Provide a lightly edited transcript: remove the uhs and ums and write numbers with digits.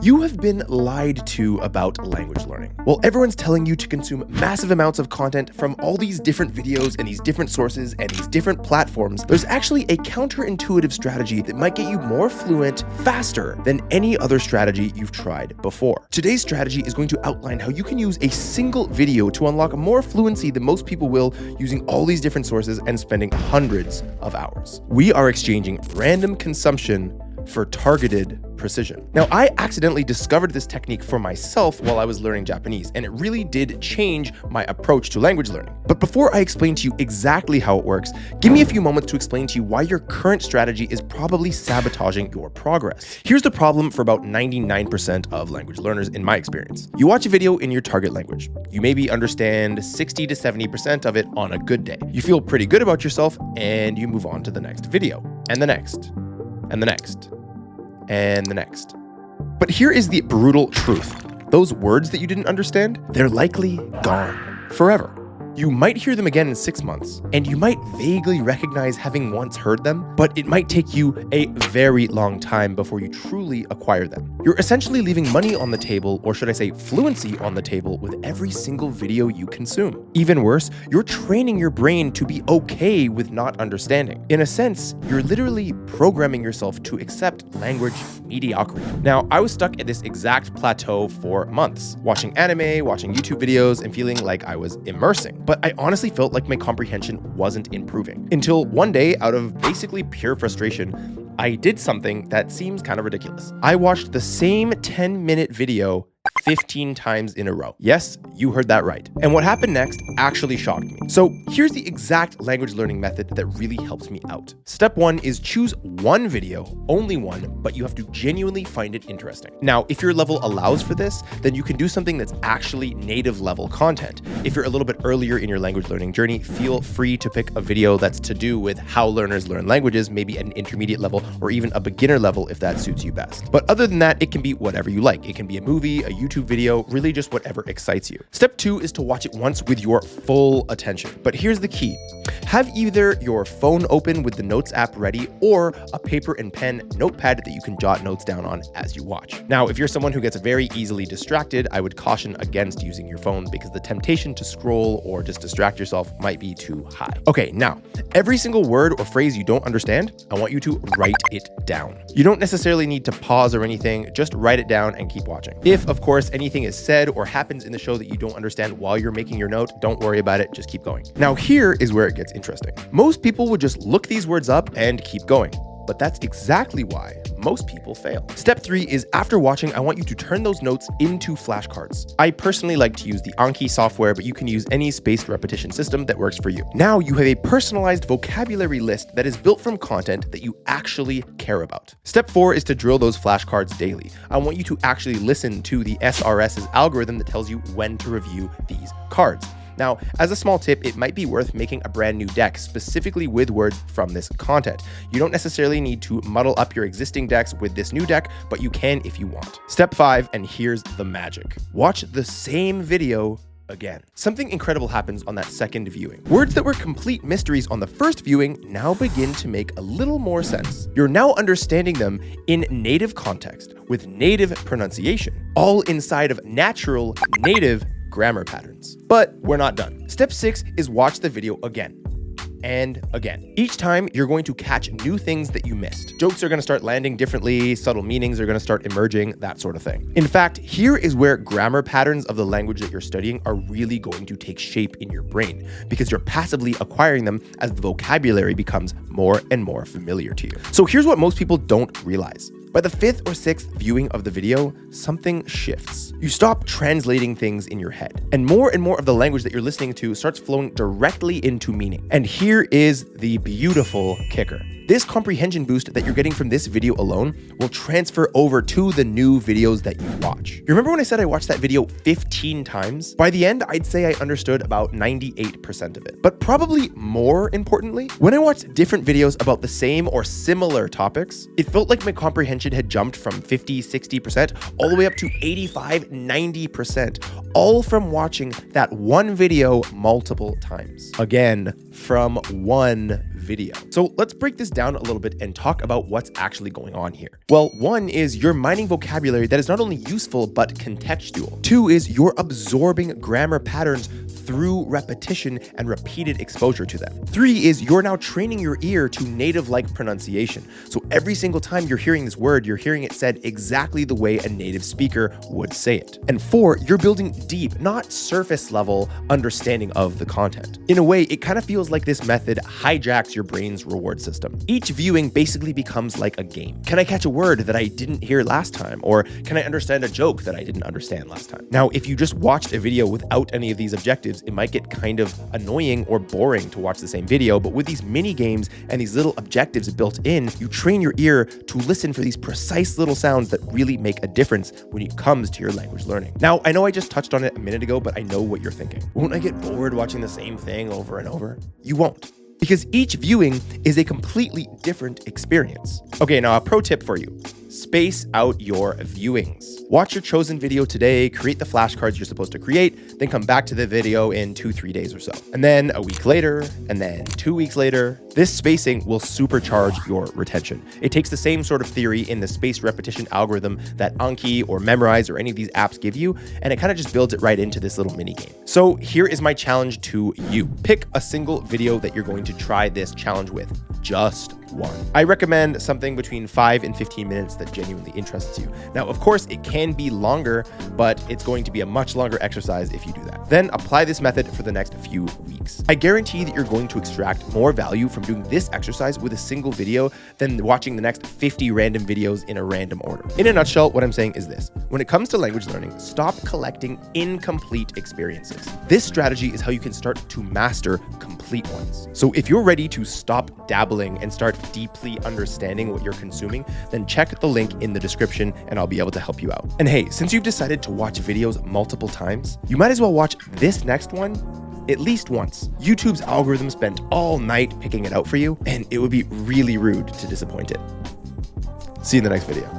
You have been lied to about language learning. While everyone's telling you to consume massive amounts of content from all these different videos and these different sources and these different platforms, there's actually a counterintuitive strategy that might get you more fluent faster than any other strategy you've tried before. Today's strategy is going to outline how you can use a single video to unlock more fluency than most people will using all these different sources and spending hundreds of hours. We are exchanging random consumption for targeted precision. Now, I accidentally discovered this technique for myself while I was learning Japanese, and it really did change my approach to language learning. But before I explain to you exactly how it works, give me a few moments to explain to you why your current strategy is probably sabotaging your progress. Here's the problem for about 99% of language learners in my experience. You watch a video in your target language. You maybe understand 60 to 70% of it on a good day. You feel pretty good about yourself, and you move on to the next video, and the next, and the next, and the next. But here is the brutal truth. Those words that you didn't understand, they're likely gone forever. You might hear them again in 6 months, and you might vaguely recognize having once heard them, but it might take you a very long time before you truly acquire them. You're essentially leaving money on the table, or should I say fluency on the table, with every single video you consume. Even worse, you're training your brain to be okay with not understanding. In a sense, you're literally programming yourself to accept language mediocrity. Now, I was stuck at this exact plateau for months, watching anime, watching YouTube videos, and feeling like I was immersing. But I honestly felt like my comprehension wasn't improving. Until one day, out of basically pure frustration, I did something that seems kind of ridiculous. I watched the same 10-minute video 15 times in a row. Yes, you heard that right. And what happened next actually shocked me. So here's the exact language learning method that really helps me out. Step 1 is choose one video, only one, but you have to genuinely find it interesting. Now, if your level allows for this, then you can do something that's actually native level content. If you're a little bit earlier in your language learning journey, feel free to pick a video that's to do with how learners learn languages, maybe at an intermediate level or even a beginner level if that suits you best. But other than that, it can be whatever you like. It can be a movie, a YouTube video, really just whatever excites you. Step 2 is to watch it once with your full attention. But here's the key. Have either your phone open with the Notes app ready or a paper and pen notepad that you can jot notes down on as you watch. Now, if you're someone who gets very easily distracted, I would caution against using your phone because the temptation to scroll or just distract yourself might be too high. Okay, now, every single word or phrase you don't understand, I want you to write it down. You don't necessarily need to pause or anything, just write it down and keep watching. If, of course, anything is said or happens in the show that you don't understand while you're making your note, don't worry about it, just keep going. Now, here is where it gets interesting. Most people would just look these words up and keep going. But that's exactly why most people fail. Step 3 is after watching, I want you to turn those notes into flashcards. I personally like to use the Anki software, but you can use any spaced repetition system that works for you. Now you have a personalized vocabulary list that is built from content that you actually care about. Step 4 is to drill those flashcards daily. I want you to actually listen to the SRS's algorithm that tells you when to review these cards. Now, as a small tip, it might be worth making a brand new deck specifically with words from this content. You don't necessarily need to muddle up your existing decks with this new deck, but you can if you want. Step 5, and here's the magic. Watch the same video again. Something incredible happens on that second viewing. Words that were complete mysteries on the first viewing now begin to make a little more sense. You're now understanding them in native context with native pronunciation, all inside of natural native grammar patterns. But we're not done. Step 6 is watch the video again and again. Each time, you're going to catch new things that you missed. Jokes are going to start landing differently, subtle meanings are going to start emerging, that sort of thing. In fact, here is where grammar patterns of the language that you're studying are really going to take shape in your brain, because you're passively acquiring them as the vocabulary becomes more and more familiar to you. So here's what most people don't realize. By the 5th or 6th viewing of the video, something shifts. You stop translating things in your head, and more of the language that you're listening to starts flowing directly into meaning. And here is the beautiful kicker. This comprehension boost that you're getting from this video alone will transfer over to the new videos that you watch. You remember when I said I watched that video 15 times? By the end, I'd say I understood about 98% of it. But probably more importantly, when I watched different videos about the same or similar topics, it felt like my comprehension had jumped from 50, 60% all the way up to 85, 90%, all from watching that one video multiple times. Again, from one video. So let's break this down a little bit and talk about what's actually going on here. Well, one is you're mining vocabulary that is not only useful, but contextual. Two is you're absorbing grammar patterns through repetition and repeated exposure to them. Three is you're now training your ear to native-like pronunciation. So every single time you're hearing this word, you're hearing it said exactly the way a native speaker would say it. And four, you're building deep, not surface level understanding of the content. In a way, it kind of feels like this method hijacks your brain's reward system. Each viewing basically becomes like a game. Can I catch a word that I didn't hear last time? Or can I understand a joke that I didn't understand last time? Now, if you just watched a video without any of these objectives, it might get kind of annoying or boring to watch the same video, but with these mini games and these little objectives built in, you train your ear to listen for these precise little sounds that really make a difference when it comes to your language learning. Now, I know I just touched on it a minute ago, but I know what you're thinking. Won't I get bored watching the same thing over and over? You won't. Because each viewing is a completely different experience. Okay, now a pro tip for you. Space out your viewings. Watch your chosen video today, create the flashcards you're supposed to create, then come back to the video in 2-3 days or so. And then a week later, and then 2 weeks later. This spacing will supercharge your retention. It takes the same sort of theory in the spaced repetition algorithm that Anki or Memrise or any of these apps give you, and it kind of just builds it right into this little mini game. So here is my challenge to you. Pick a single video that you're going to try this challenge with. Just one. I recommend something between 5 and 15 minutes that genuinely interests you. Now, of course, it can be longer, but it's going to be a much longer exercise if you do that. Then apply this method for the next few weeks. I guarantee that you're going to extract more value from doing this exercise with a single video than watching the next 50 random videos in a random order. In a nutshell, what I'm saying is this. When it comes to language learning, stop collecting incomplete experiences. This strategy is how you can start to master complete ones. So if you're ready to stop dabbling and start deeply understanding what you're consuming, then check the link in the description and I'll be able to help you out. And hey, since you've decided to watch videos multiple times, you might as well watch this next one at least once. YouTube's algorithm spent all night picking it out for you, and it would be really rude to disappoint it. See you in the next video.